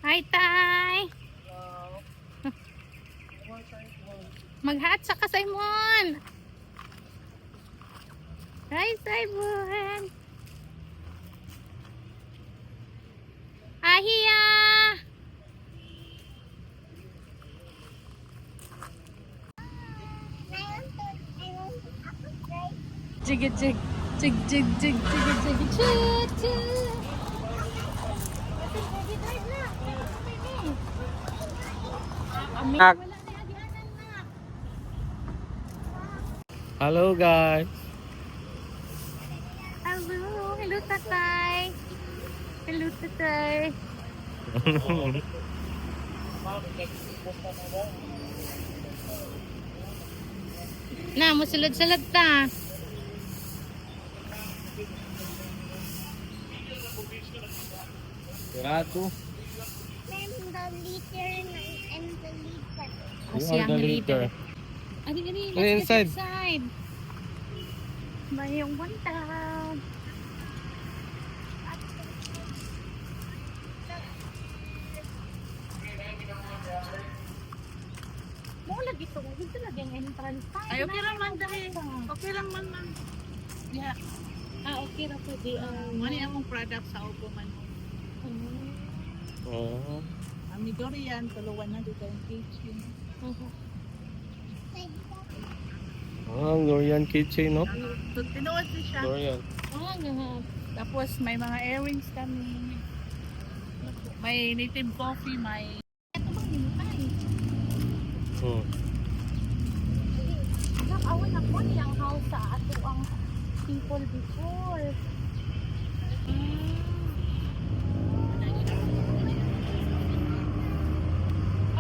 Hi, Tay! Mag-hat sa ka, Simon! Hi, Simon! Ahiya! Jig jig jig jig jig jig jig jig jig. Hello guys. Hello tatay. Hello tatay. Na, musulod-sulod ta. Grato. Oh, siya ang leader. Ari, let's get inside. Mayong buntag. Mo lagi to, dito lagi ang entrance. Ay, okay lang man dahil. Okay lang man man. Yeah. Okay ra pwede. Ano yung among product sa Opo man. Oh. Ang Midori yan, tuluan na dito yung kitchen. Oh, Dorian kitchen, no? Tinuod din siya. Dorian. Tapos may mga earrings kami. May native coffee, may... Ito bang hinutay? Hmm. Nakawan ako niyang house sa ato ang people before.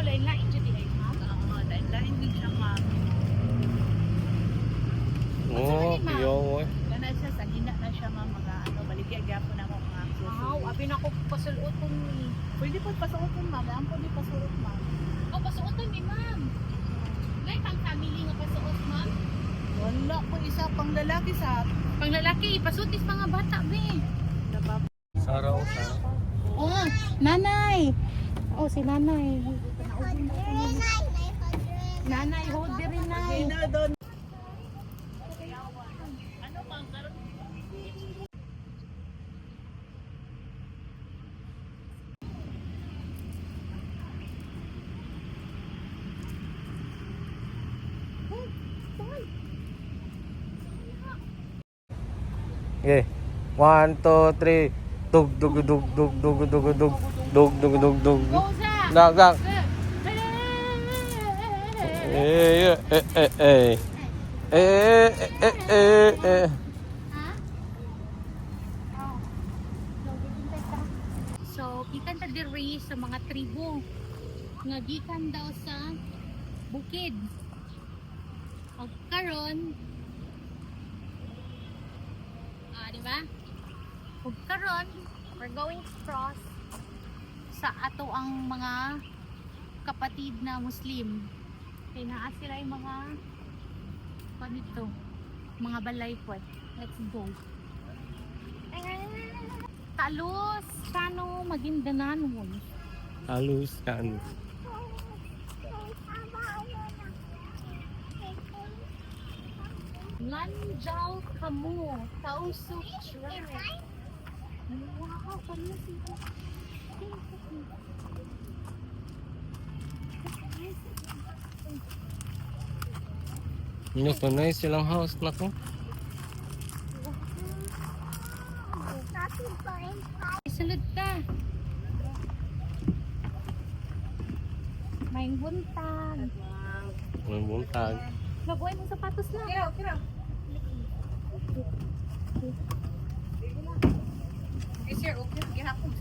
Lain-lain dyan din ay ma'am? Oo, lain-lain din siya, ma'am. Oh, kiyaw eh. Ganun siya, sa hina na siya, ma'am. Mga ano, baligya-gyapo na mga Wow, abi na ko pasuloton ni. Pwede po pasuotin, ma'am. Ang pwede pasuot, ma'am. Oh, pasuoton ni ma'am. Like ang family nga pasuot ma'am. Wala po isa pang lalaki sa... Pang lalaki, pasutis mga bata be. Saraw sa. Oh, nanay. Oh, si nanay. Nanay, hold the rin na. doon. Okay. 1, 2, 3. Dug dug dug dug dug dug dug dug dug dug dug. Nak nak. Eh eh eh eh. Eh eh eh eh. So, kita ta diri sa mga tribo nga gikan daw sa bukid. Og karon di ba? Og karon we're going to cross sa ato ang mga kapatid na Muslim. Kaya naa sila yung mga panito, mga balay po. Let's go. Talos, Kano, Maguindananon. Halus kan. Lanjao Kamu, Tausuk Shrine. Wow, paano sila? Ini panay silang house na ko. Isulod ka. May buntag. May buntag. Mabuhay mong sapatos na. Kira. Eh, sir, okay. Gihapon.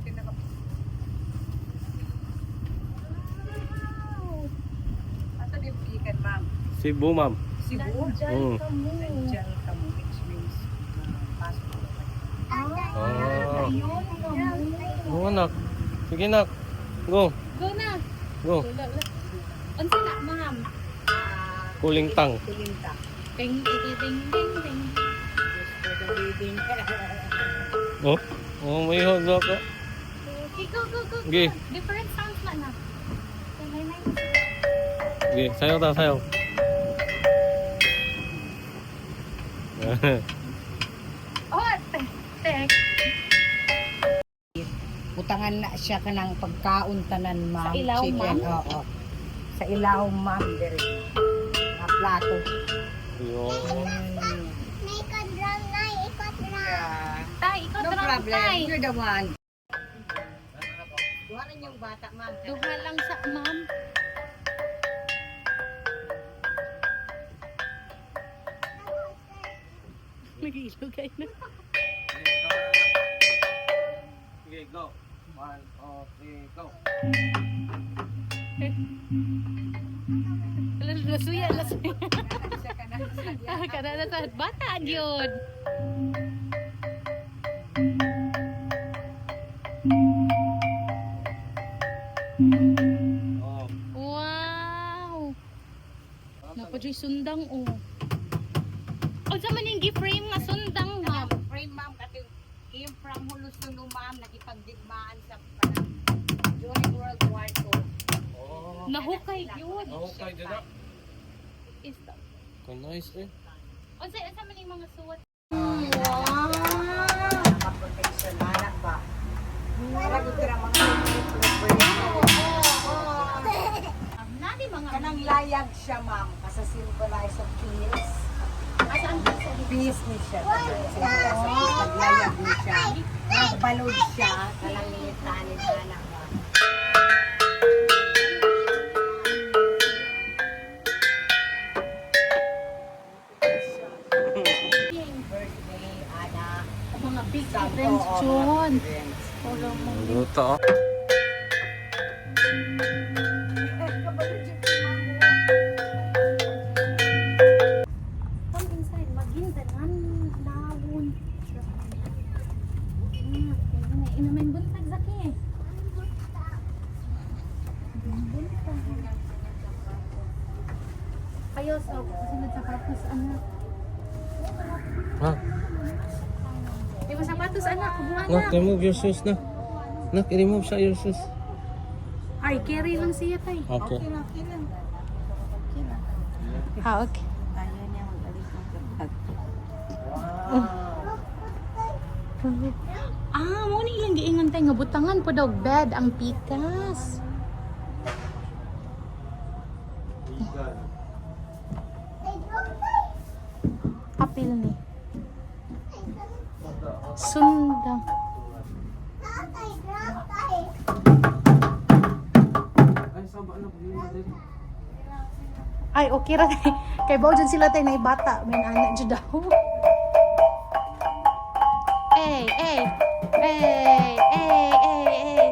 Ato din pikan, ma'am. Cebu, ma'am. Cebu? Lanjao Kamu. Nandiyan ka mo, which means passport. Oh. Ayun, Kamu. Oh, nak. Sige, nak. Go. Go na. Go. Unsa na, ma'am? Kulintang. Kulinta. Ding, ding, ding, ding, ding. Just for the reading. Oh. Oh, may hot dog ka. Go, go, go, go. Okay. Different sounds na. Sige, sayaw ta, sayaw. Oh, tek. Butangan na siya kanang pagkaon tanan, ma'am. Sa ilaw, Chicken, ma'am? oo. Sa ilaw, ma'am. Dere. Na plato. Yun. Tay, ikaw No drum, problem. tay. You're the one. Duhanan yung bata, ma'am. Duha lang sa ma'am. Nag-ilugay na. Okay, go. 1, 2, 3, go. Lasuya, lasuya. Siya ka na sa Kada na sa bata, yun. Oh. Wow! Napadyo'y sundang, oh. O, sa man yung gi-frame nga sundang, ma'am. Frame, ma'am, kasi came from Hulusuno, ma'am, nakipagdigmaan sa parang during World War II. Oh. Nahukay yun. Okay, dyan. Is that? Nice eh. O, sa man yung mga suwat. Wow! Nakaprotection, anak ba? Para gusto na mga Nani mga... kanang layag siya, ma'am, kasi symbolize of peace. Asaan ka sa Peace ni siya. Symbolize of peace. Naglayag ni siya. Nagbalod siya. Kanang nilitanit, anak ba? Birthday, anak. mga big Santo, events, oo, John? mga events. Wala mo. Luto. Come inside, magindanan, lawon. Inamin buntag zaki. Buntag. Kayo sa kasunod sapatos, anak. Ha? Di mo sapatos, anak. Kubuha Nak, na. remove your shoes na. Nak, remove sa your shoes. Ay, carry lang siya, tay. Okay. Okay lang. Ha, okay. Ayaw niya mag-alis ng kapag. Ah, mo ni ilang giingon tay nga butangan po daw bed ang pikas. Apil ni. Sundang. Ay, okay ra tay. Kay bao dyan sila tay na ibata, may anak jud daw. Hey, hey. Hey, hey, hey, hey.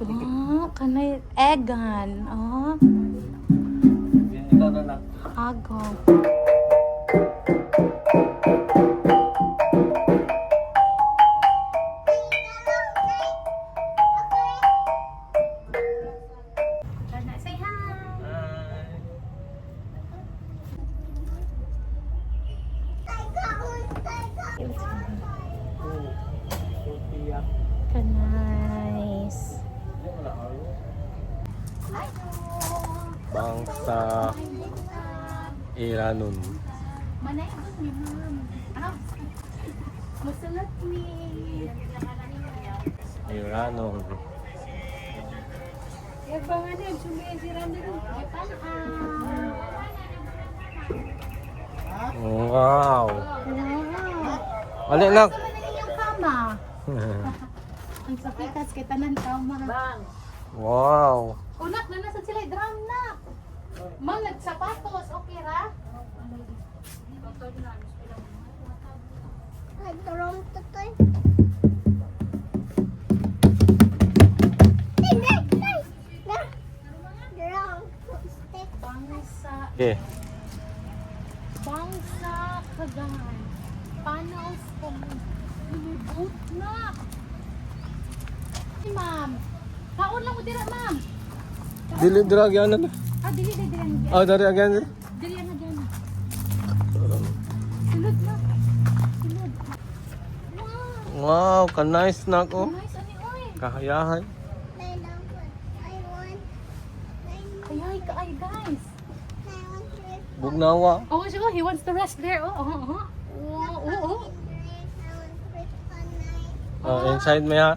Oh, kanay egan. Oh, Ikaw na lang. agaw. Kana, say hi. Nice. Bangsa Iranun. Manay ko ni ma'am. Ah, musulat ni. Iranun. Yung bangan yun, sumisiran din. Japan, Wow. Wow. Ali nak. Saan na yung kama? Ang sakitas kay tanan kama. Bang! Wow. Unak na nasa sila drum na. Ma'am, nagsapatos, okay ra? Bangsa, Okay. bangsa kagan. Panaos ko mo. Lumibot na. Hey, ma'am. Kaon lang mo dira, ma'am. Dili drag yan na. Ah, dili. Oh, dari again. Dili na dyan. Sulod na. Sulod. Wow, ka-nice na ko. Nice, ani, oy. Kahayahan. Ayay, kaay, guys. Bugnawa. Oh, siya, he wants to rest there. Inside may ha.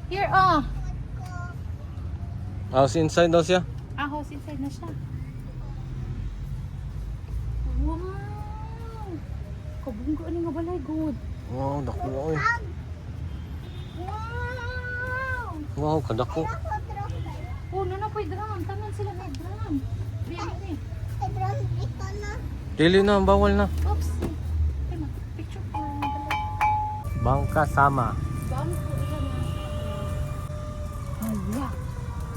Here, Inside daw siya. House inside na siya. Wow. Kabunggo ni nga balay, good. Wow, dako oy. Wow. Wow, kadako. Oh, nanapoy drum. Tanan sila may drum. Really? Dili na, bawal na. Oops. Okay na, picture ko. Bangka sama. Bangko yan. Hala.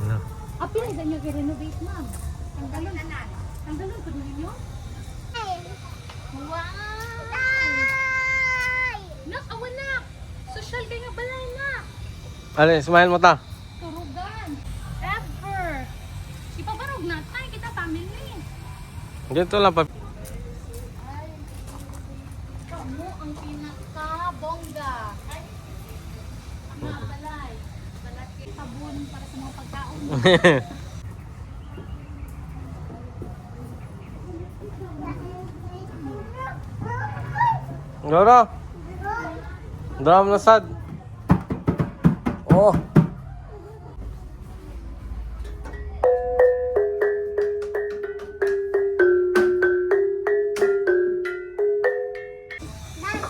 Na. Apil na nyo i-renovate, ma'am. Ang galon ko din ninyo? Wow! Nak, awan na! Social kayo nga balay na! Ale, smile mo ta. Turugan! Ever! Ipabarog na tayo, kita family. Dito lang pa. Ay, kamu ang pinaka-bongga. Ay, ang mga balay. Balaki, sabon para sa mga pagkaon. Dora. Dram na sad. Oh.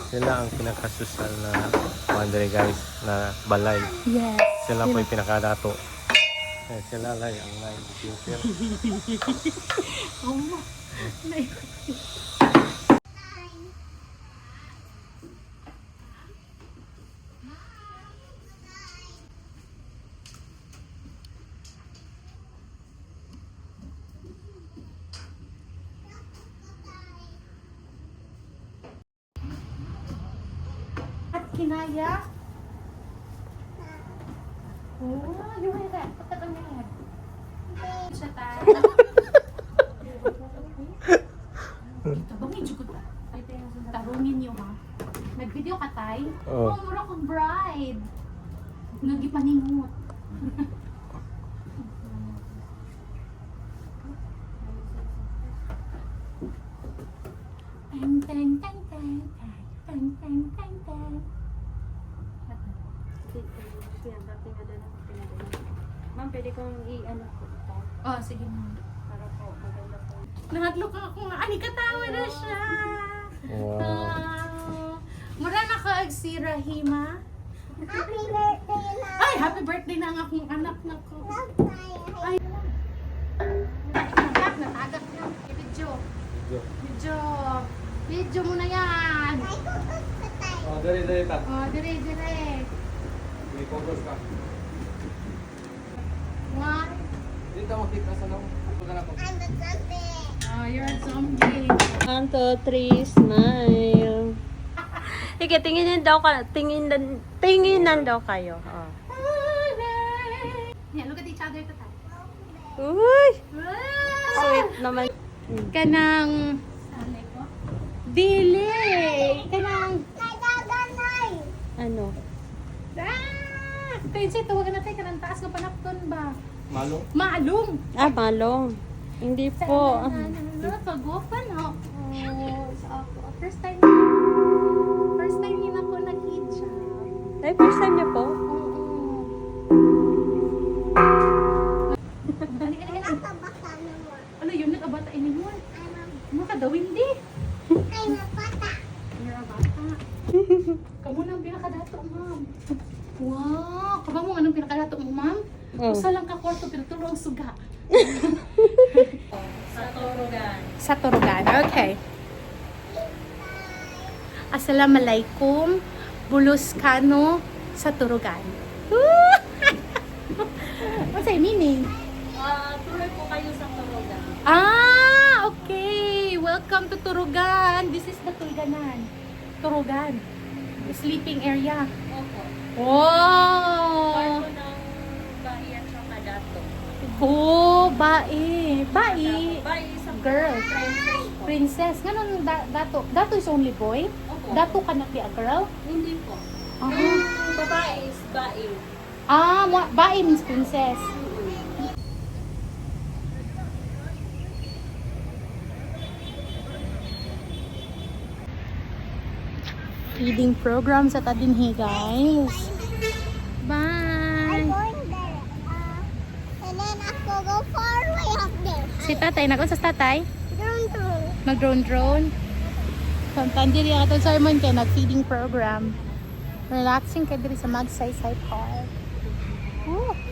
Sila ang pinakasusal na Andre guys na balay. Yes. Sila po yung pinakadato. Sila lang ang live future. Oh, at kinaya. Oh, you want that? Patagal mo yan. Siya tayo. Tabangin siya ko ta. Tarungin niyo ha. Nag-video ka tay? Oo. Oh, mura kong bride. Nagipaningot. Tang tang tang tang tang tang tang tang. Ma'am, pwede kong i-ano po ito Oh, sige mo. para po maganda po. Nahatlok ako nga. Ani, katawa na siya. Wow. Mura na ka si Rahima. Happy birthday na! Ay, happy birthday na ang akong anak na ko. Ay, natagak na. Video. Video mo na yan. Oh, dali ta. Oh, dire. May focus ka. One. Dito mo kita sa nang. Oh, you're a zombie. 1, 2, 3, smile. Sige, tinginan daw kayo. Oh. Yeah, look at each other to tayo. Uy! Wow! Sweet naman. Kanang dili. Kanang Ano? Kaya siya, tawagan natin kanang taas ng panapton ba? Malo. Maalong. Ah, malong. Hindi po. Pag-open ako. Sa ako. First time yun ako nag-hijab. Ay, first time niyo po? Ano yun? Nag-abata ninyo? Makadawin di. You're a bata. Kamu nang pinakadato, ma'am. Wow! Kaba mo anong pinakadato mo, ma'am? Oh. Usa lang ka kwarto, pero tulo ang suga. Sa Turugan. Sa Turugan. Okay. Assalamualaikum. Buluskano sa Turugan. What's the meaning? Tuloy po kayo sa Turugan. Okay. Welcome to Turugan. This is the Tulganan. Turugan. The sleeping area. Opo. Oh! Parto ng bahay at saka dato. Oh, bae. Bae. Bahay sa Girl. princess po. Princess. Ganun dato. Dato is only boy? Opo, Dato ka na a girl? Hindi po. Ah, Yung babae is bae. bae means princess. Feeding program sa Tadinhi, guys. Bye! Going there. And then ako go far way up there. Si tatay, nag sa tatay? Drone. Mag-drone-drone. Pantandi rin atong sermon kay nag-feeding program. Relaxing ka diri sa Magsaysay Park. Woo!